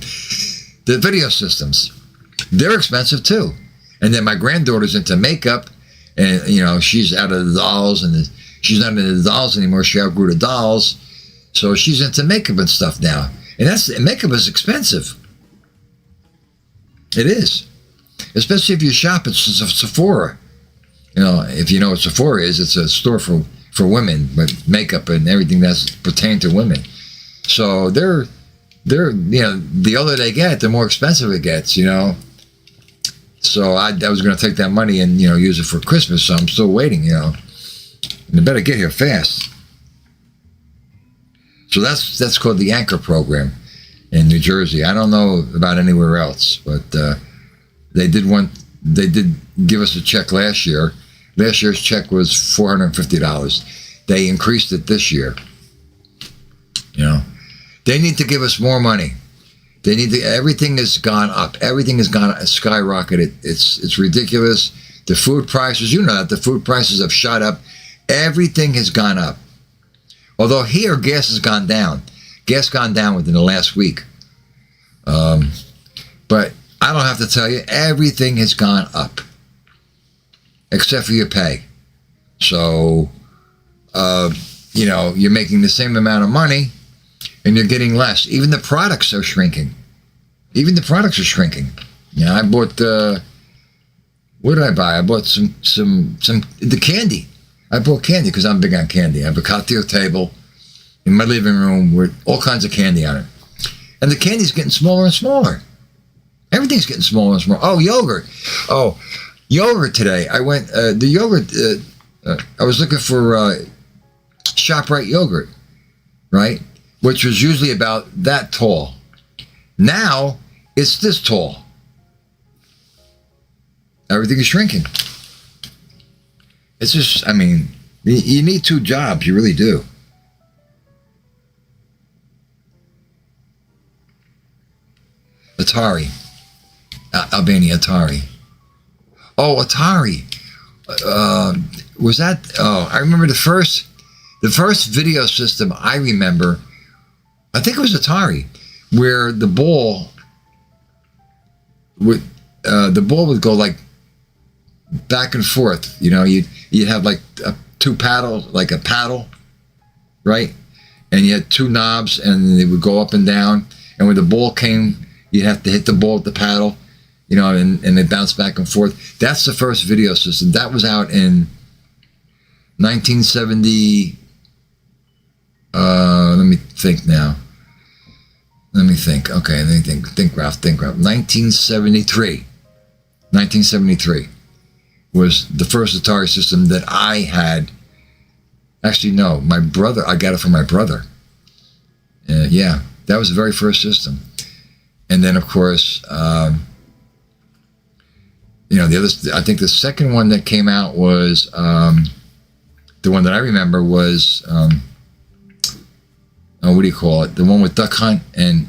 The video systems. They're expensive too. And then my granddaughter's into makeup, and, you know, she's out of the dolls, and she's not into the dolls anymore. She outgrew the dolls. So she's into makeup and stuff now. And makeup is expensive. It is. Especially if you shop at Sephora. You know, if you know what Sephora is, it's a store for women with makeup and everything that's pertaining to women. So they're they're, the older they get, the more expensive it gets, So I was going to take that money and, use it for Christmas. So I'm still waiting, And they better get here fast. So that's called the Anchor Program in New Jersey. I don't know about anywhere else, but they did give us a check last year. Last year's check was $450. They increased it this year. They need to give us more money. They need to. Everything has gone up. Everything has gone skyrocketed. It's ridiculous. The food prices, that the food prices have shot up. Everything has gone up. Although here, gas has gone down. Gas gone down within the last week. But I don't have to tell you, everything has gone up. Except for your pay. So, you're making the same amount of money and you're getting less. Even the products are shrinking. I bought, what did I buy? I bought the candy. I bought candy because I'm big on candy. I have a cocktail table in my living room with all kinds of candy on it. And the candy's getting smaller and smaller. Everything's getting smaller and smaller. Oh, yogurt. Oh, yogurt today. I went, the yogurt, I was looking for ShopRite yogurt, right? Which was usually about that tall. Now, it's this tall. Everything is shrinking. It's just, you need two jobs. You really do. Atari. Albania Atari. Oh, Atari. Was that? Oh, I remember the first video system I remember. I think it was Atari, where the ball would go like back and forth. You'd have like two paddles, like a paddle, right? And you had two knobs, and they would go up and down. And when the ball came, you'd have to hit the ball with the paddle. And they bounce back and forth. That's the first video system. That was out in 1970. Let me think now. Let me think. Okay, let me think. Think, Ralph. 1973. 1973 was the first Atari system that I had. Actually, no. My brother. I got it from my brother. Yeah, that was the very first system. And then, of course, the other. I think the second one that came out was the one that I remember was what do you call it? The one with Duck Hunt and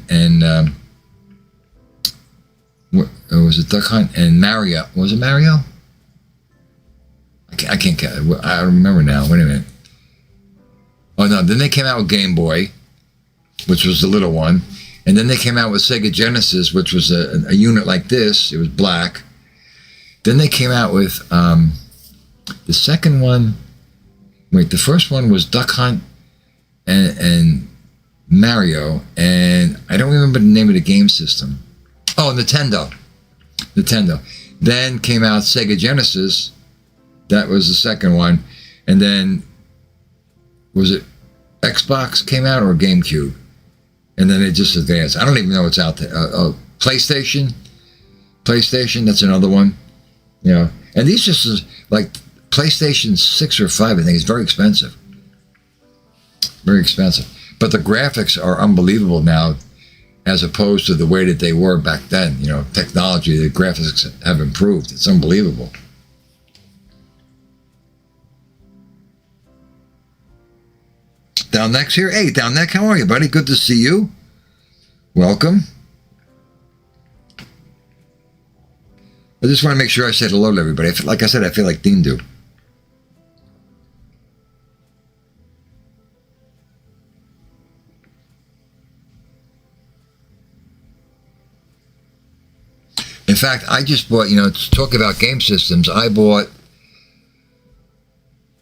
was it Duck Hunt and Mario? Was it Mario? I can't. I don't remember now. Wait a minute. Oh no! Then they came out with Game Boy, which was the little one, and then they came out with Sega Genesis, which was a unit like this. It was black. Then they came out with the second one. Wait, the first one was Duck Hunt and Mario, and I don't remember the name of the game system. Oh, Nintendo. Then came out Sega Genesis. That was the second one. And then, was it Xbox came out or GameCube? And then it just advanced. I don't even know what's out there. PlayStation, that's another one. And these just like PlayStation 6 or 5, I think, is very expensive. Very expensive. But the graphics are unbelievable now as opposed to the way that they were back then. Technology, the graphics have improved. It's unbelievable. Down next here. Hey, Down Neck, how are you, buddy? Good to see you. Welcome. I just want to make sure I said hello to everybody. Like I said, I feel like Dean do. In fact, I just bought, to talk about game systems, I bought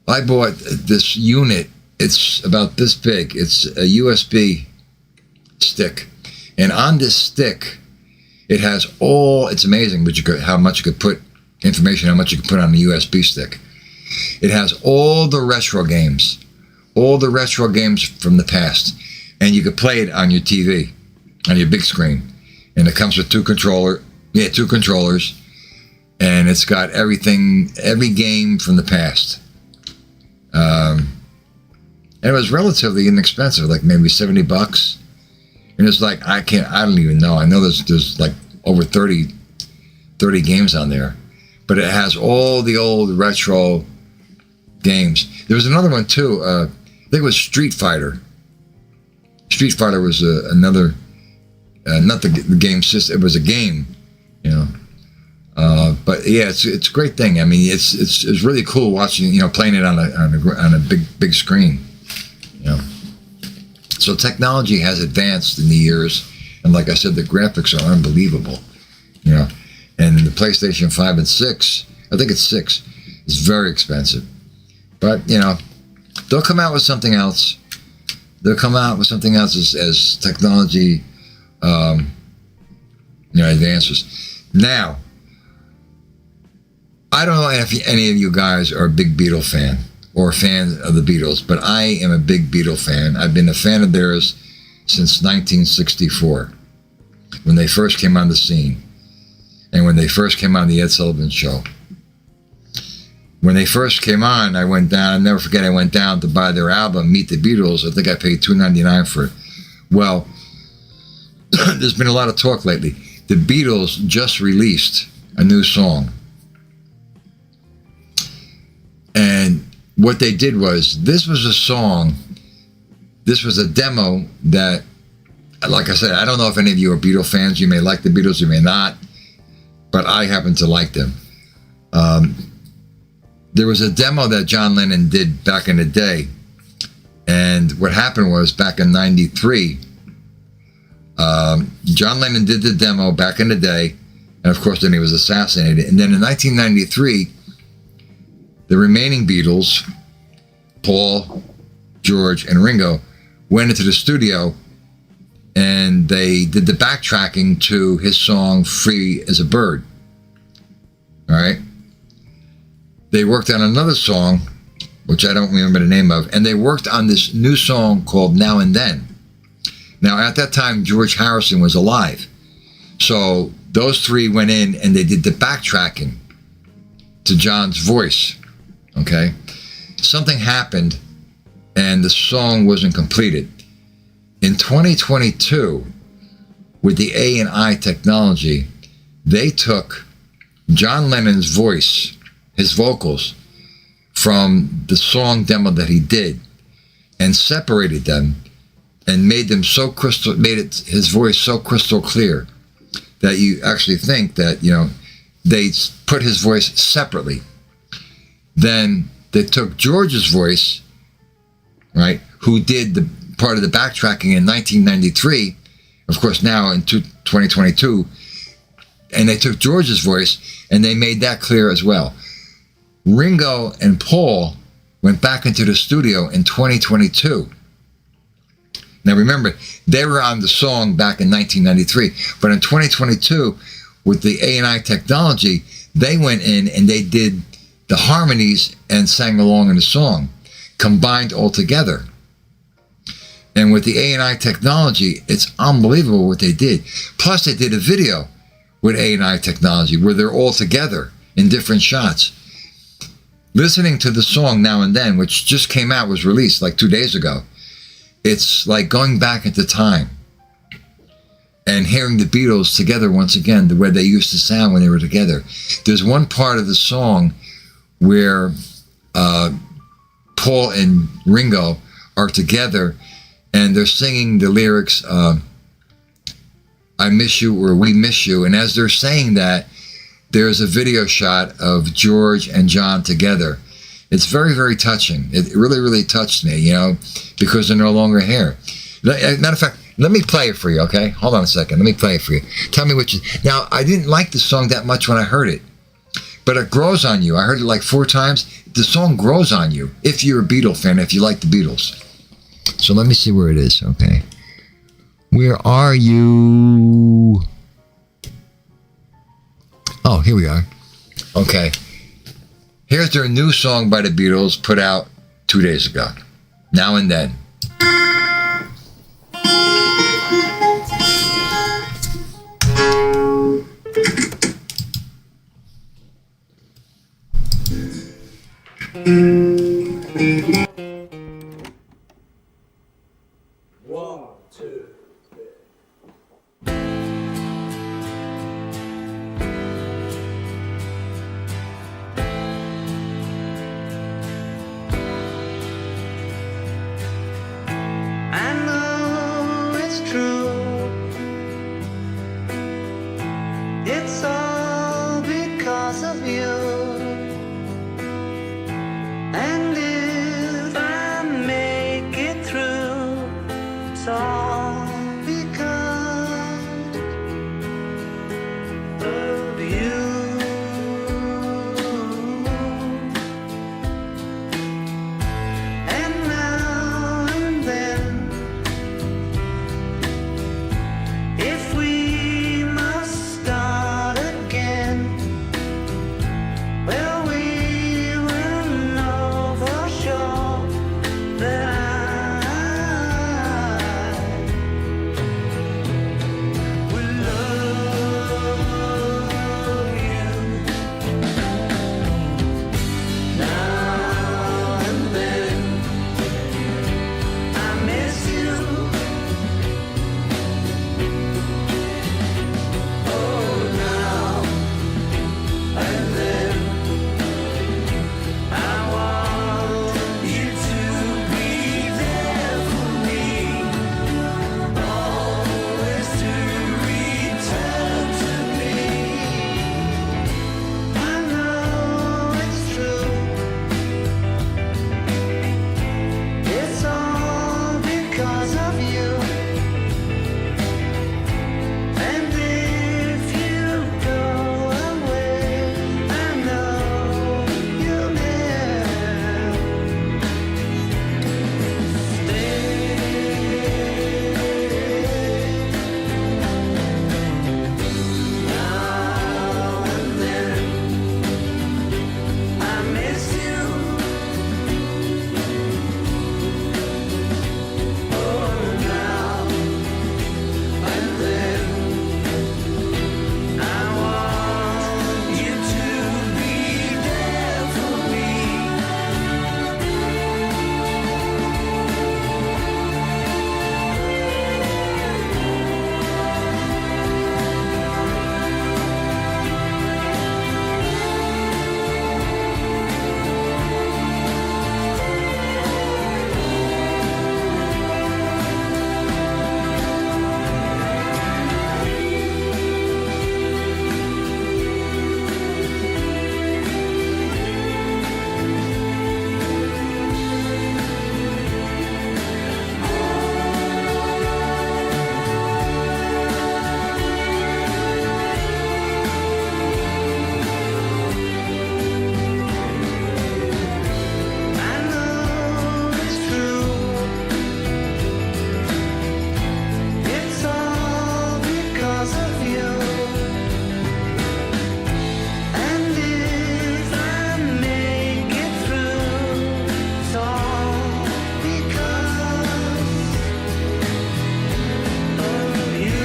this unit. It's about this big. It's a USB stick. And on this stick, it has it's amazing how much you could put information, how much you could put on a USB stick. It has all the retro games from the past. And you could play it on your TV. on your big screen, and it comes with two controllers, and it's got every game from the past. And it was relatively inexpensive, like maybe $70. And it's like, I don't even know. I know there's like over 30 games on there, but it has all the old retro games. There was another one too. I think it was Street Fighter. Street Fighter was another, not the game system. It was a game, you know. But yeah, it's a great thing. I mean, it's really cool watching, you know, playing it on a big screen, you know. So technology has advanced in the years, and like I said, the graphics are unbelievable, you know. And the PlayStation 5 and 6, I think it's 6, is very expensive. But you know, they'll come out with something else. They'll come out with something else as technology, you know, advances. Now, I don't know if any of you guys are a big Beatle fan or fans of the Beatles, but I am a big Beatle fan. I've been a fan of theirs since 1964, when they first came on the scene, and when they first came on the Ed Sullivan Show. When they first came on, I went down. I'll never forget. I went down to buy their album, Meet the Beatles. I think I paid $2.99 for it. Well, there's been a lot of talk lately. The Beatles just released a new song. And what they did was, this was a demo that, like I said, I don't know if any of you are Beatle fans. You may like the Beatles, you may not, but I happen to like them. There was a demo that John Lennon did back in the day, and what happened was, back in '93, John Lennon did the demo back in the day, and of course then he was assassinated. And then in 1993, the remaining Beatles, Paul, George, and Ringo, went into the studio, and they did the backtracking to his song Free as a Bird. All right? They worked on another song, which I don't remember the name of, and they worked on this new song called Now and Then. Now, at that time, George Harrison was alive. So those three went in and they did the backtracking to John's voice. Okay? Something happened and the song wasn't completed. In 2022, with the A&I technology, they took John Lennon's voice, his vocals, from the song demo that he did, and separated them and made his voice so crystal clear that you actually think that, you know, they put his voice separately. Then they took George's voice, right, who did the part of the backtracking in 1993, of course now in 2022, and they took George's voice and they made that clear as well. Ringo and Paul went back into the studio in 2022. Now remember, they were on the song back in 1993, but in 2022, with the A&I technology, they went in and they did the harmonies and sang along in the song, combined all together. And with the A&I technology, it's unbelievable what they did. Plus, they did a video with A&I technology where they're all together in different shots. Listening to the song Now and Then, which just came out, was released like 2 days ago, it's like going back into time and hearing the Beatles together once again, the way they used to sound when they were together. There's one part of the song where Paul and Ringo are together and they're singing the lyrics, I miss you, or we miss you. And as they're saying that, there's a video shot of George and John together. It's very, very touching. It really, really touched me, you know, because they're no longer here. Matter of fact, let me play it for you, okay? Hold on a second. Let me play it for you. Tell me what you... Now, I didn't like the song that much when I heard it, but it grows on you. I heard it like 4 times. The song grows on you if you're a Beatle fan, if you like the Beatles. So let me see where it is, okay? Where are you? Oh, here we are. Okay. Here's their new song by the Beatles, put out 2 days ago. Now and Then. I know it's true. It's all because of you. And if I make it through, it's all because of you. And now and then, if we must start again, well, we will know for sure that I will love you. Now and then, I miss you. Oh, now and then, I want you to be there for me, always to return to me. I know it's true. It's all because of you. And if you go away, I know you'll never stay. Now and then, I miss you. Oh, now and then, I want you to be there for me. I know it's true. It's all because of you. And if I make it through, it's all because of you.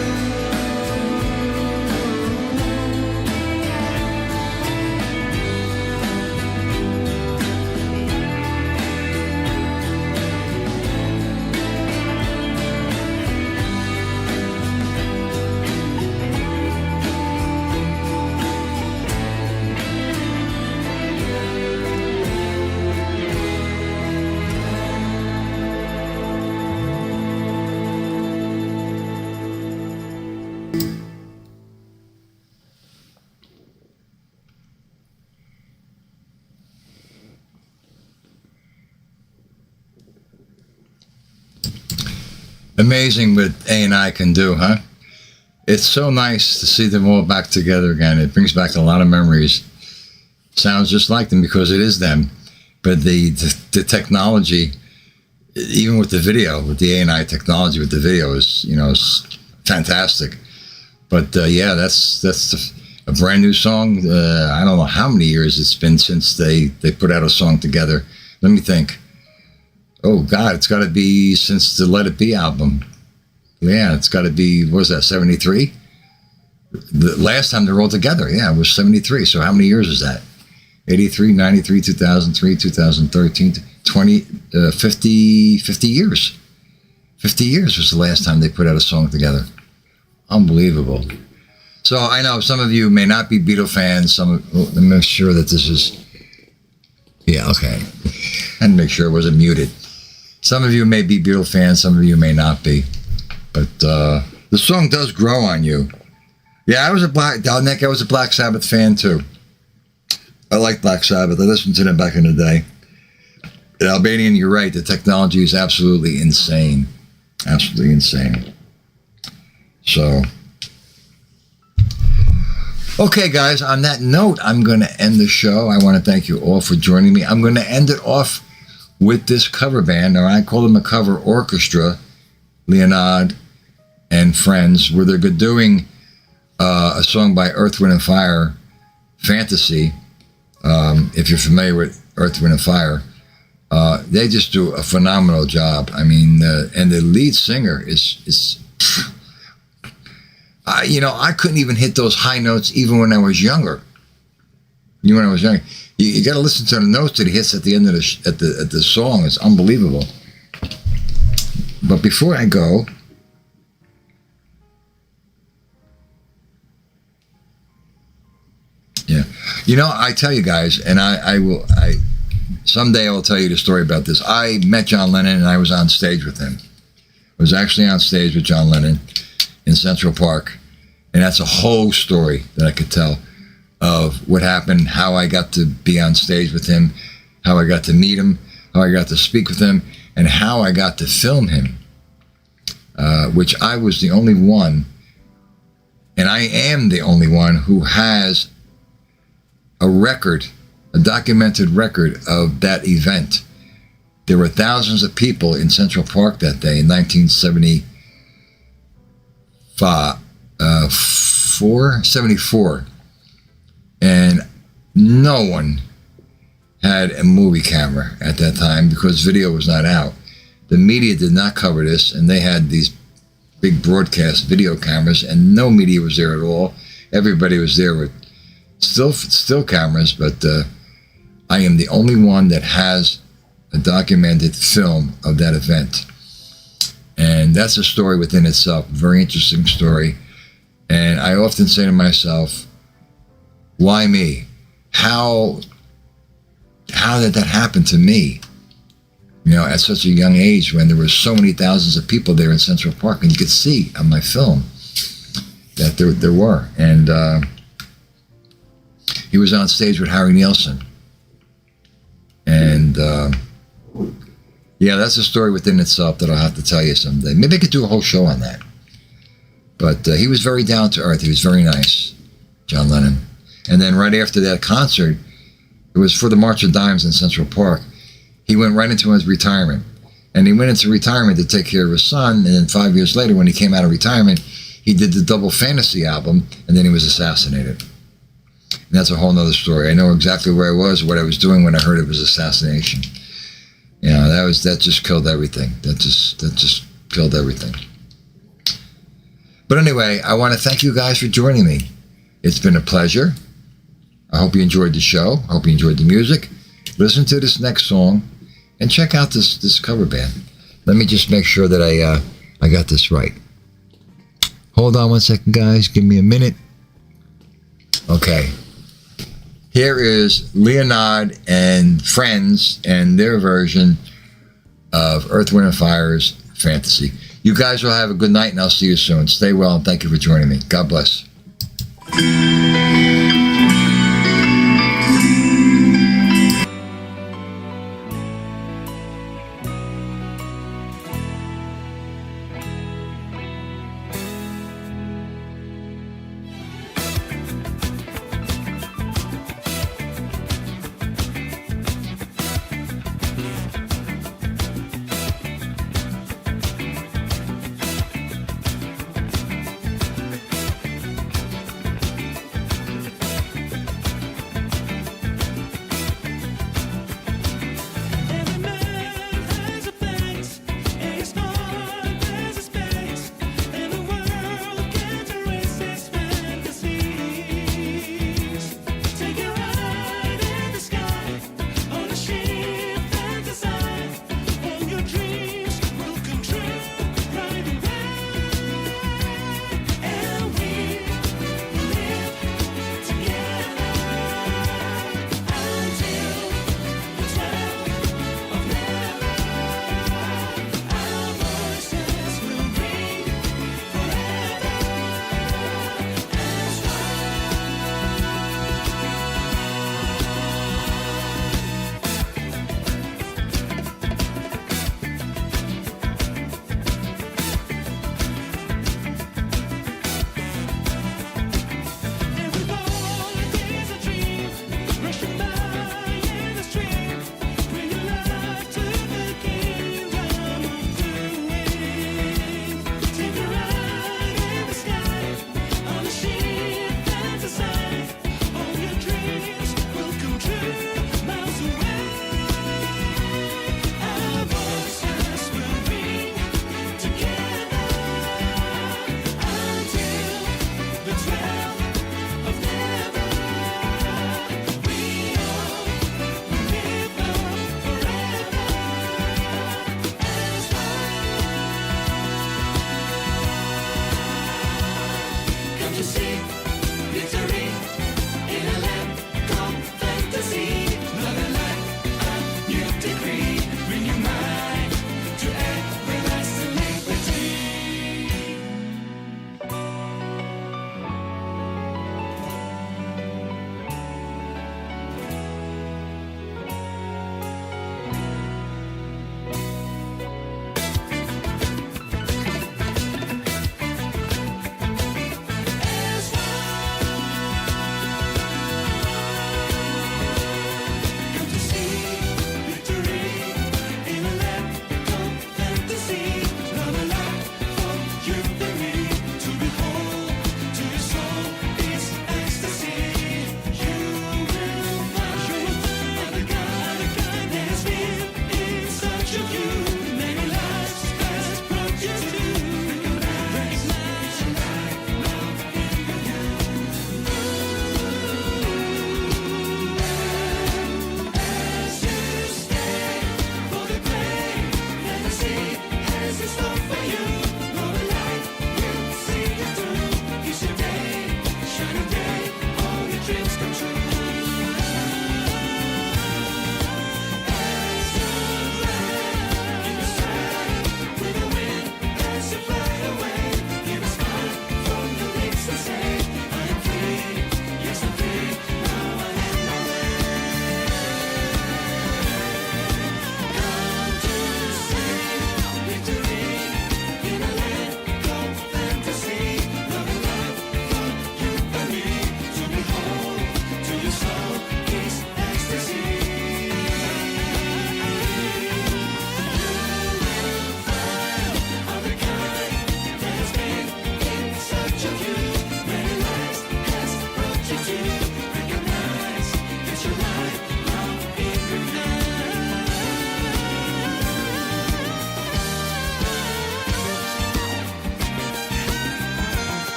Amazing what A&I can do, huh? It's so nice to see them all back together again. It brings back a lot of memories. Sounds just like them because it is them. But the technology, even with the video, with the A&I technology with the video is, is fantastic. But yeah, that's a brand new song. I don't know how many years it's been since they put out a song together. Let me think. Oh God, it's got to be since the Let It Be album. Yeah, it's got to be, what was that, 73? The last time they were all together, yeah, it was 73. So how many years is that? 83, 93, 2003, 2013, 20, 50 years. 50 years was the last time they put out a song together. Unbelievable. So I know some of you may not be Beatle fans. Let me make sure that this is, yeah, okay. And make sure it wasn't muted. Some of you may be Beatle fans, some of you may not be. But the song does grow on you. Yeah, I was a Black Sabbath fan too. I like Black Sabbath. I listened to them back in the day. In Albanian, you're right. The technology is absolutely insane. Absolutely insane. So, okay, guys, on that note, I'm going to end the show. I want to thank you all for joining me. I'm going to end it off with this cover band, or I call them a cover orchestra, Leonard and Friends, where they're doing a song by Earth, Wind & Fire, Fantasy. If you're familiar with Earth, Wind & Fire, they just do a phenomenal job. I mean, and the lead singer is I couldn't even hit those high notes even when I was younger. You got to listen to the notes that he hits at the end of the song. It's unbelievable. But before I go, yeah, I tell you guys, and I someday I will tell you the story about this. I met John Lennon and I was on stage with him. I was actually on stage with John Lennon in Central Park, and that's a whole story that I could tell of what happened, how I got to be on stage with him, how I got to meet him, how I got to speak with him, and how I got to film him, which I was the only one, and I am the only one who has a documented record of that event. There were thousands of people in Central Park that day in 1974, and no one had a movie camera at that time because video was not out. The media did not cover this, and they had these big broadcast video cameras, and no media was there at all. Everybody was there with still cameras, but I am the only one that has a documented film of that event. And that's a story within itself, a very interesting story. And I often say to myself, why me? How did that happen to me? At such a young age, when there were so many thousands of people there in Central Park, and you could see on my film that there were. And he was on stage with Harry Nilsson. And yeah, that's a story within itself that I'll have to tell you someday. Maybe I could do a whole show on that. But he was very down to earth. He was very nice, John Lennon. And then right after that concert, it was for the March of Dimes in Central Park. He went right into his retirement. And he went into retirement to take care of his son. And then 5 years later, when he came out of retirement, he did the Double Fantasy album, and then he was assassinated. And that's a whole nother story. I know exactly where I was, what I was doing when I heard of his assassination. That just killed everything. That just killed everything. But anyway, I want to thank you guys for joining me. It's been a pleasure. I hope you enjoyed the show. I hope you enjoyed the music. Listen to this next song and check out this cover band. Let me just make sure that I got this right. Hold on one second, guys. Give me a minute. Okay. Here is Leonard and Friends and their version of Earth, Wind & Fire's Fantasy. You guys will have a good night, and I'll see you soon. Stay well, and thank you for joining me. God bless.